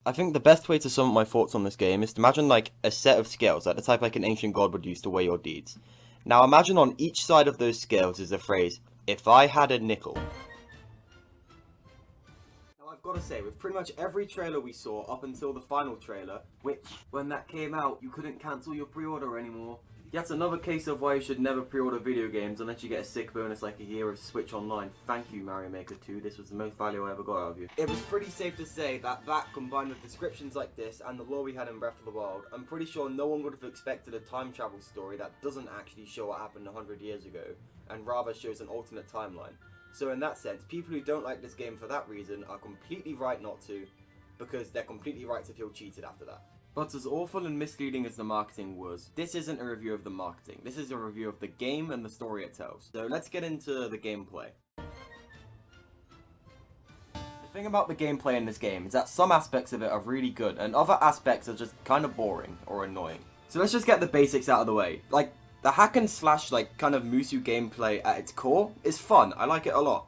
I think the best way to sum up my thoughts on this game is to imagine like a set of scales, like the type like an ancient god would use to weigh your deeds. Now imagine on each side of those scales is the phrase, if I had a nickel. Now I've got to say, with pretty much every trailer we saw up until the final trailer, which when that came out you couldn't cancel your pre-order anymore. Yet another case of why you should never pre-order video games unless you get a sick bonus like a year of Switch Online. Thank you, Mario Maker 2, this was the most value I ever got out of you. It was pretty safe to say that combined with descriptions like this and the lore we had in Breath of the Wild, I'm pretty sure no one would have expected a time travel story that doesn't actually show what happened 100 years ago, and rather shows an alternate timeline. So in that sense, people who don't like this game for that reason are completely right not to, because they're completely right to feel cheated after that. But as awful and misleading as the marketing was, this isn't a review of the marketing, this is a review of the game and the story it tells. So let's get into the gameplay. The thing about the gameplay in this game is that some aspects of it are really good, and other aspects are just kind of boring or annoying. So let's just get the basics out of the way. Like, the hack and slash, like, kind of Musu gameplay at its core is fun, I like it a lot.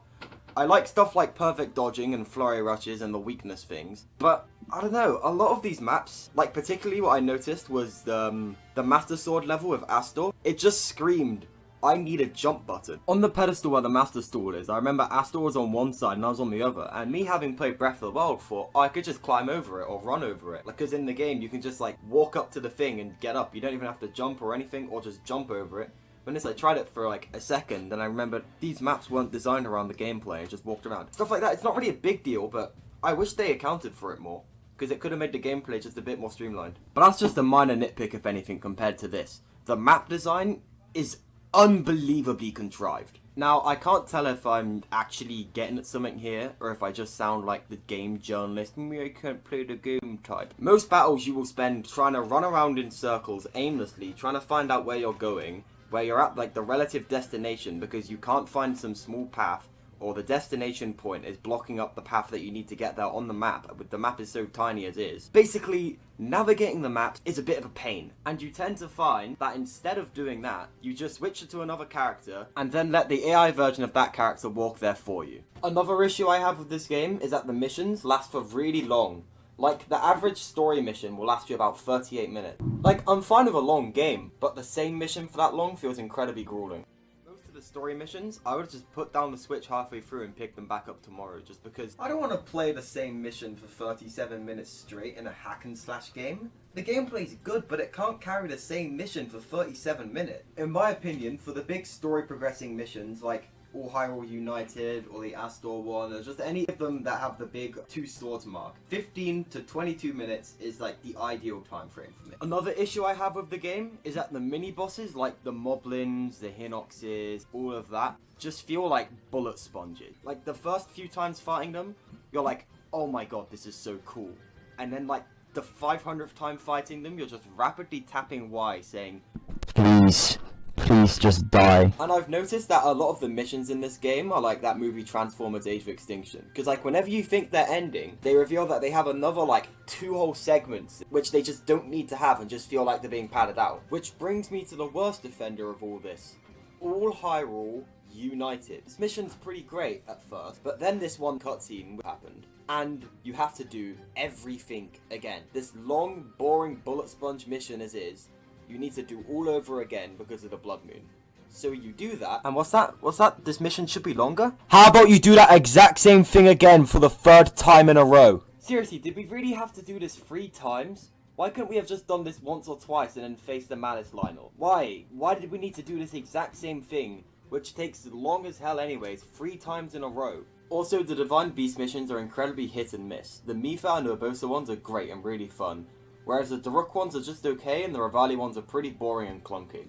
I like stuff like perfect dodging and flurry rushes and the weakness things, but I don't know, a lot of these maps, like particularly what I noticed was the Master Sword level with Astor, it just screamed, I need a jump button. On the pedestal where the Master Sword is, I remember Astor was on one side and I was on the other, and me having played Breath of the Wild thought, I could just climb over it or run over it. Like, cause in the game you can just like walk up to the thing and get up, you don't even have to jump or anything, or just jump over it. When I tried it for like a second, and I remembered these maps weren't designed around the gameplay, I just walked around. Stuff like that, it's not really a big deal, but I wish they accounted for it more, because it could have made the gameplay just a bit more streamlined. But that's just a minor nitpick if anything compared to this. The map design is unbelievably contrived. Now, I can't tell if I'm actually getting at something here, or if I just sound like the game journalist, I can't play the game type. Most battles you will spend trying to run around in circles aimlessly, trying to find out where you're going, where you're at like the relative destination because you can't find some small path, or the destination point is blocking up the path that you need to get there on the map, but the map is so tiny as is. Basically, navigating the map is a bit of a pain, and you tend to find that instead of doing that, you just switch it to another character, and then let the AI version of that character walk there for you. Another issue I have with this game is that the missions last for really long. Like, the average story mission will last you about 38 minutes. Like, I'm fine with a long game, but the same mission for that long feels incredibly grueling. Most of the story missions, I would just put down the Switch halfway through and pick them back up tomorrow, just because I don't want to play the same mission for 37 minutes straight in a hack and slash game. The gameplay's good, but it can't carry the same mission for 37 minutes. In my opinion, for the big story progressing missions, like or Hyrule United, or the Astor one, or just any of them that have the big 2 swords mark. 15 to 22 minutes is like the ideal time frame for me. Another issue I have with the game is that the mini bosses, like the Moblins, the Hinoxes, all of that, just feel like bullet sponges. Like the first few times fighting them, you're like, oh my god, this is so cool. And then like the 500th time fighting them, you're just rapidly tapping Y saying, please. Please just die. And I've noticed that a lot of the missions in this game are like that movie Transformers Age of Extinction. Because like whenever you think they're ending, they reveal that they have another like 2 whole segments which they just don't need to have and just feel like they're being padded out. Which brings me to the worst offender of all this. All Hyrule United. This mission's pretty great at first, but then this one cutscene happened. And you have to do everything again. This long, boring bullet sponge mission as is, you need to do all over again because of the blood moon. So you do that, and what's that? This mission should be longer? How about you do that exact same thing again for the 3rd time in a row? Seriously, did we really have to do this 3 times? Why couldn't we have just done this once or twice and then faced the Malice Lionel? Why? Why did we need to do this exact same thing, which takes long as hell anyways, 3 times in a row? Also, the Divine Beast missions are incredibly hit and miss. The Mipha and Urbosa ones are great and really fun, whereas the Daruk ones are just okay and the Revali ones are pretty boring and clunky.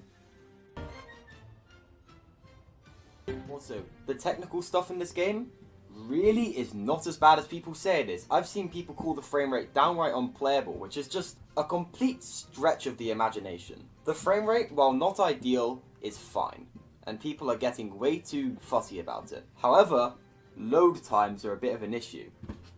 Also, the technical stuff in this game really is not as bad as people say it is. I've seen people call the frame rate downright unplayable, which is just a complete stretch of the imagination. The frame rate, while not ideal, is fine, and people are getting way too fussy about it. However, load times are a bit of an issue.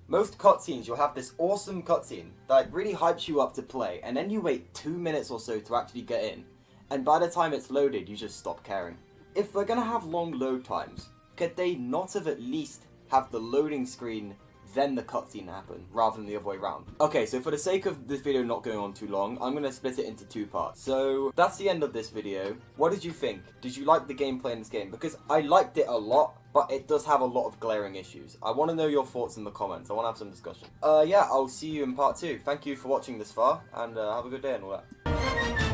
Most cutscenes, you'll have this awesome cutscene that really hypes you up to play, and then you wait 2 minutes or so to actually get in, and by the time it's loaded, you just stop caring. If they're gonna have long load times, could they not have at least have the loading screen then the cutscene happened, rather than the other way around. Okay, so for the sake of this video not going on too long, I'm going to split it into 2 parts. So that's the end of this video. What did you think? Did you like the gameplay in this game? Because I liked it a lot, but it does have a lot of glaring issues. I want to know your thoughts in the comments. I want to have some discussion. Yeah, I'll see you in part 2. Thank you for watching this far, and have a good day and all that.